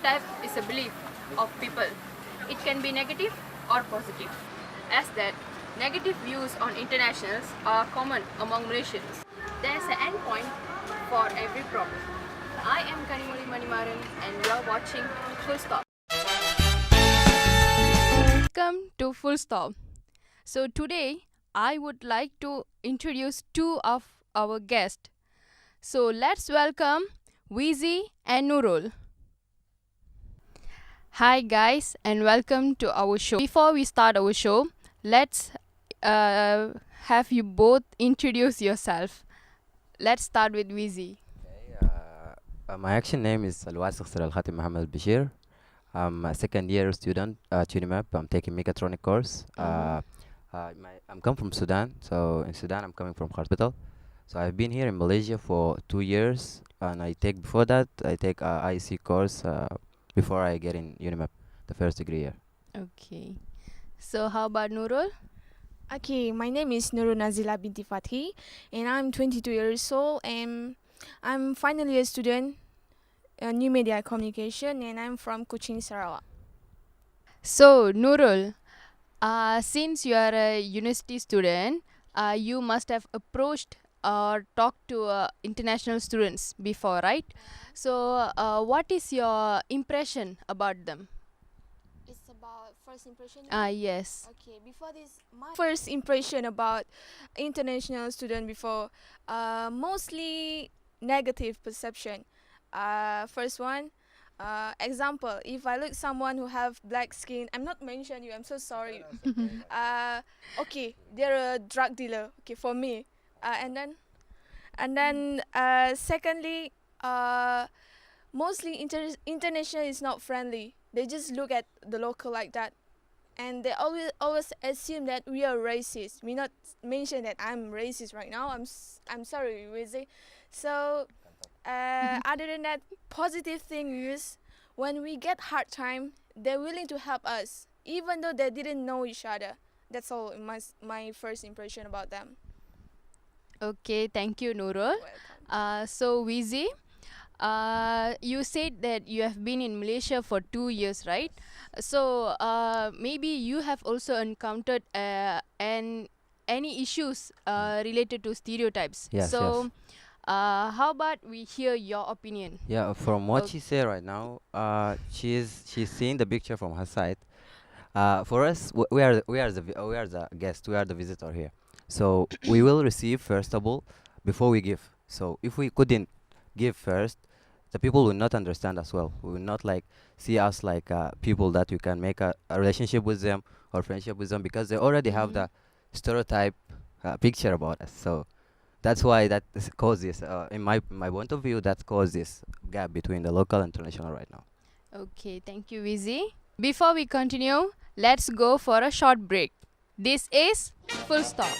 Stereotype is a belief of people. It can be negative or positive, as that negative views on internationals are common among Malaysians. There is an end point for every problem. I am Kanimoli Manimaran and you are watching Full Stop. Welcome to Full Stop. So today I would like to introduce two of our guests. So let's welcome Weezy and Nurul. Hi guys and welcome to our show. Before we start our show, let's have you both introduce yourself. Let's start with Weezy. My actual name is Alwasik Sir Al Khatim Mohammed Bashir. I'm a second year student at UNIMAP. I'm taking mechatronic course. I'm come from Sudan. So in Sudan, I'm coming from hospital. So I've been here in Malaysia for 2 years, and before that I take a IC course before I get in UNIMAP, the first degree here. Okay. So how about Nurul? Okay, my name is Nurul Nazila binti Fathi, and I'm 22 years old, and I'm finally a student in New Media Communication, and I'm from Kuching, Sarawak. So Nurul, since you are a university student, you must have approached or talked to international students before, right? So what is your impression about them? It's about first impression. Yes. Okay, before this, my first impression about international student before, mostly negative perception. First one, example, if I look someone who have black skin, I'm not mention you, I'm so sorry. Okay, they're a drug dealer. Okay, for me, and then secondly, mostly international is not friendly. They just look at the local like that, and they always assume that we are racist. We not mention that I'm racist right now. I'm sorry, Wizi. So other than that, positive thing is when we get hard time, they're willing to help us, even though they didn't know each other. That's all my first impression about them. Okay, thank you, Nurul. Welcome. So Weezy, you said that you have been in Malaysia for 2 years, right? So maybe you have also encountered any issues related to stereotypes. Yes, so yes. how about we hear your opinion? Yeah, from what Okay. she said right now, she's seeing the picture from her side. For us, we are the guest, we are the visitor here. So we will receive first of all before we give. So if we couldn't give first, the people will not understand as well. We will not like see us like people that we can make a relationship with them or friendship with them because they already have the stereotype picture about us. So that's why caused this. In my point of view, that caused this gap between the local and international right now. Okay, thank you, Vizi. Before we continue, let's go for a short break. This is Full Stop.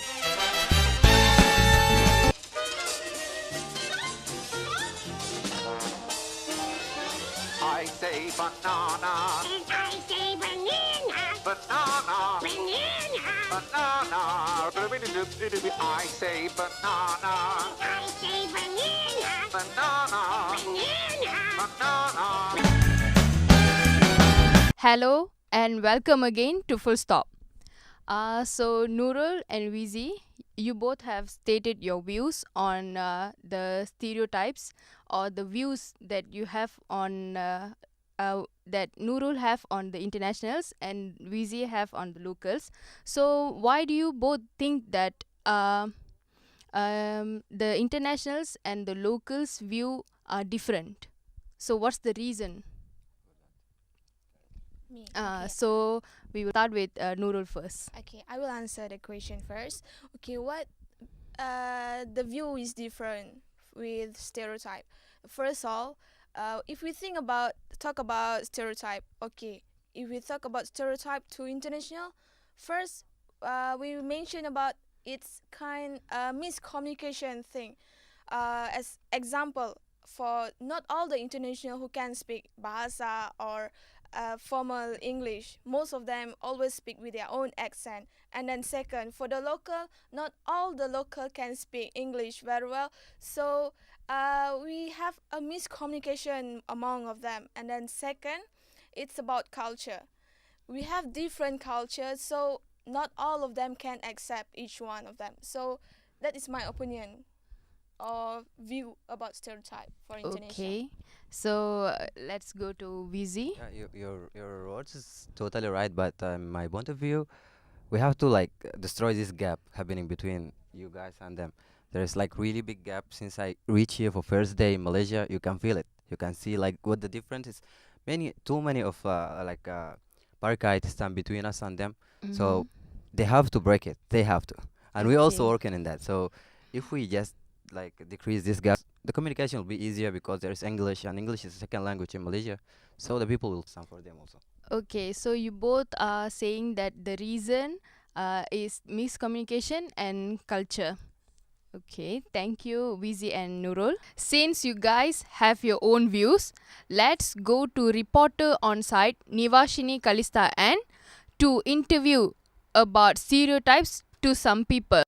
I say banana, And I say banana, banana, banana. banana. I say banana, I say banana, banana, banana. banana. Hello and welcome again to Full Stop. So Nurul and Vizi, you both have stated your views on the stereotypes or the views that you have on that Nurul have on the internationals and Vizi have on the locals. So why do you both think that the internationals and the locals view are different? So what's the reason? Me. Okay. So we will start with Nurul first. Okay, I will answer the question first. Okay, what the view is different with stereotype. First of all, if we talk about stereotype, okay, if we talk about stereotype to international, first we mention about its kind miscommunication thing. As example, for not all the international who can speak bahasa or formal English. Most of them always speak with their own accent. And then second, for the local, not all the local can speak English very well. So we have a miscommunication among of them. And then second, it's about culture. We have different cultures, so not all of them can accept each one of them. So that is my opinion or view about stereotype for Indonesia. Okay. So let's go to VZ. Yeah, your words is totally right, but my point of view, we have to like destroy this gap happening between you guys and them. There's like really big gap since I reach here for first day in Malaysia. You can feel it. You can see like what the difference is. Too many of parasite stand between us and them. So they have to break it. They have to, and we also Okay. working in that. So if we just like decrease this gap, the communication will be easier because there is English, and English is a second language in Malaysia. So the people will stand for them also. Okay, so you both are saying that the reason is miscommunication and culture. Okay, thank you, Vizi and Nurul. Since you guys have your own views, let's go to reporter on site Nivashini Kalista and to interview about stereotypes to some people.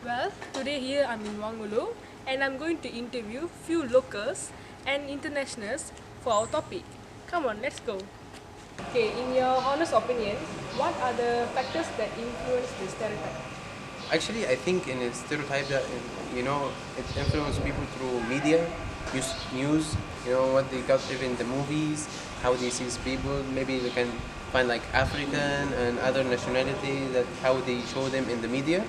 Well, today here I'm in Wangulu and I'm going to interview few locals and internationals for our topic. Come on, let's go. Okay, in your honest opinion, what are the factors that influence the stereotype? Actually, I think in a stereotype that it influences people through media, news. What they got even the movies, how they see people. Maybe they can find like African and other nationality that how they show them in the media.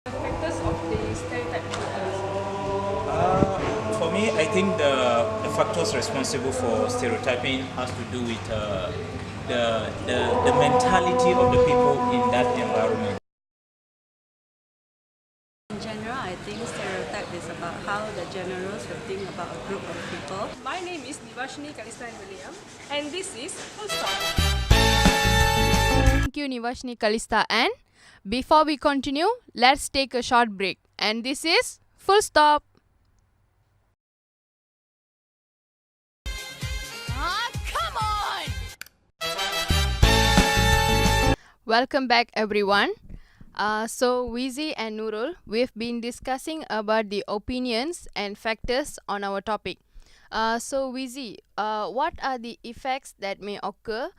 Factors of the stereotype influence. For me, I think the factors responsible for stereotyping has to do with the mentality of the people in that environment. In general, I think stereotype is about how the generals will think about a group of people. My name is Nivashini Kalista William and this is Full Stop. Thank you, Nivashni Kalista. And before we continue, let's take a short break. And this is Full Stop. Come on! Welcome back, everyone. So, Wizi and Nurul, we've been discussing about the opinions and factors on our topic. So, Wizi, what are the effects that may occur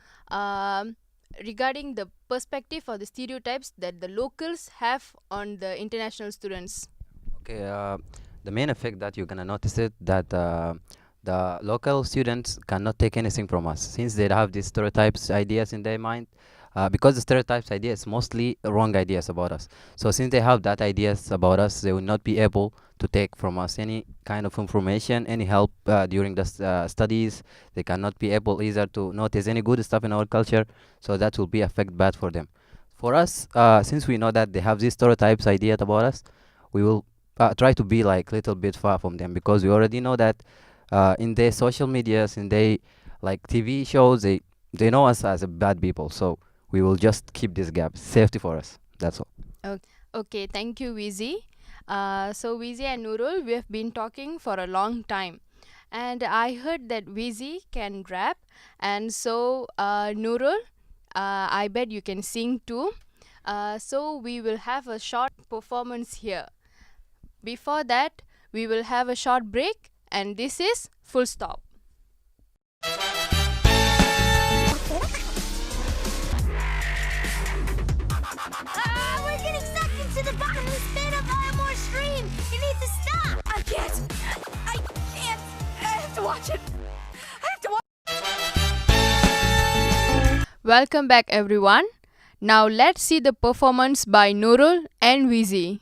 regarding the perspective or the stereotypes that the locals have on the international students? Okay, the main effect that you're gonna notice it that the local students cannot take anything from us since they have these stereotypes ideas in their mind. Because the stereotypes idea is mostly wrong ideas about us. So since they have that ideas about us, they will not be able to take from us any kind of information, any help during the studies. They cannot be able either to notice any good stuff in our culture. So that will be affect bad for them. For us, since we know that they have these stereotypes ideas about us, we will try to be like little bit far from them because we already know that in their social medias, in their like TV shows, they know us as a bad people. So we will just keep this gap, safety for us. That's all. Okay, thank you, Wizi. So, Wizi and Nurul, we have been talking for a long time. And I heard that Wizi can rap. And so, Nurul, I bet you can sing too. So, we will have a short performance here. Before that, we will have a short break. And this is Full Stop. We're getting sucked into the bottomless pit of Armor Stream. You need to stop. I can't. I have to watch it. Welcome back, everyone. Now, let's see the performance by Nurul and Wizi.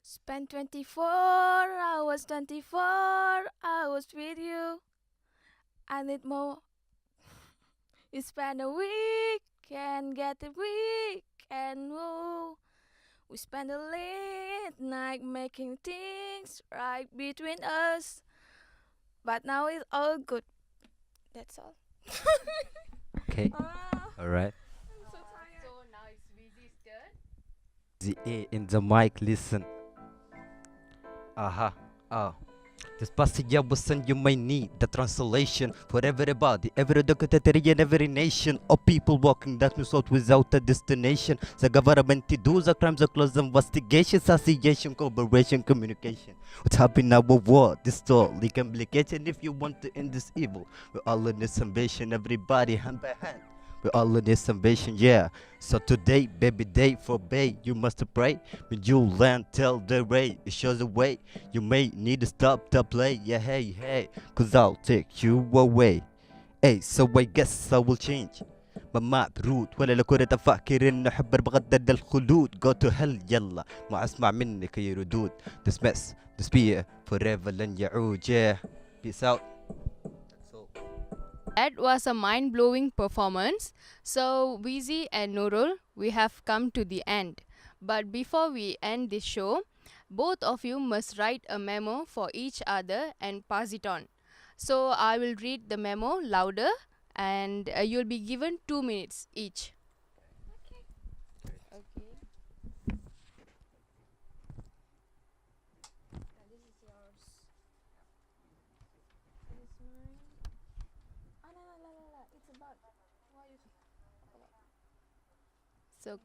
Spend 24 hours with you. I need more. You spend a week and get a week and woo. We spend a late night making things right between us. But now it's all good. That's all. Okay. All right. So now it's Wizi's turn. The A in the mic, listen. Aha. Oh. This passage I will send you may need the translation for everybody, every documentary and every nation of people walking that south without a destination. The government to do the crimes of close investigation, association, cooperation, communication. What's happening now? War, this totally complicated. If you want to end this evil, we're all in this ambition, everybody hand by hand. We're all in this ambition, yeah. So today, baby day for bay, you must pray. When you land, tell the way, it shows the way. You may need to stop the play, yeah, hey, cause I'll take you away. Hey, so I guess I will change my map route. ولا لكرة أفكر إنه حبر بغدد الخلود. Go to hell يلا ما أسمع منك أي ردود. This mess, this beer forever لن يعود, yeah. Peace out. That was a mind-blowing performance. So, Weezy and Nurul, we have come to the end. But before we end this show, both of you must write a memo for each other and pass it on. So, I will read the memo louder and you'll be given 2 minutes each. So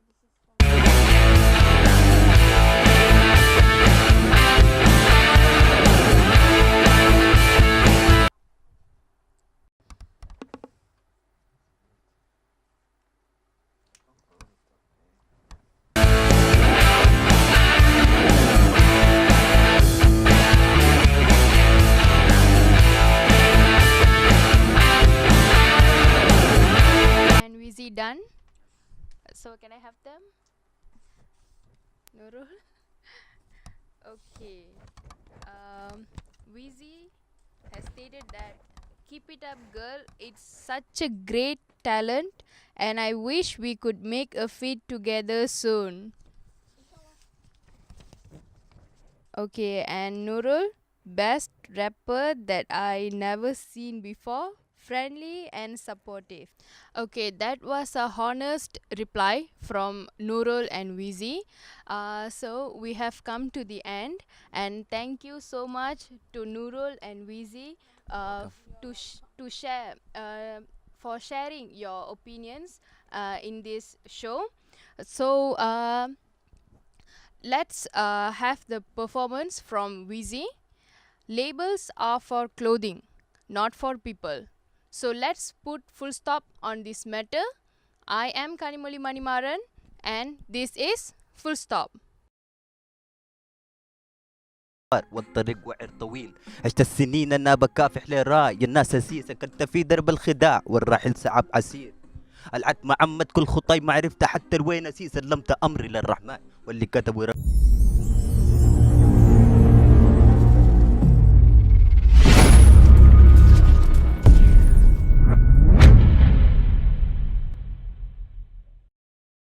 and Weezy done. So can I have them? Nurul? Okay. Weezy has stated that keep it up girl, it's such a great talent and I wish we could make a feat together soon. Okay, and Nurul, best rapper that I never seen before. Friendly and supportive. Okay, that was a honest reply from Nurul and Weezy. So we have come to the end, and thank you so much to Nurul and Weezy to share for sharing your opinions in this show. So let's have the performance from Weezy. Labels are for clothing, not for people. So let's put full stop on this matter. I am Kanimoli Manimaran and this is Full Stop. والطريق وعر طويل عشت السنين انا بكافح لراي الناس اسيسه كنت في درب الخداع والراحل صعب عسير العت معمد كل خطاي ما عرفت حتى وين اسيس سلمت امري للرحمن واللي كتب